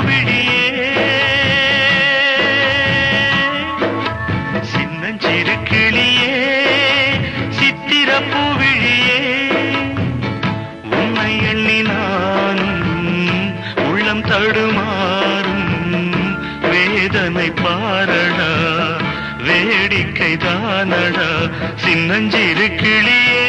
பூவிழியே சின்னஞ்சிறு கிளியே சித்திர பூவிழியே உன்னை எண்ணி நானும் உள்ளம் தடுமாறும் வேதனை பாரடா வேடிக்கை தானடா சின்னஞ்சிறு கிளியே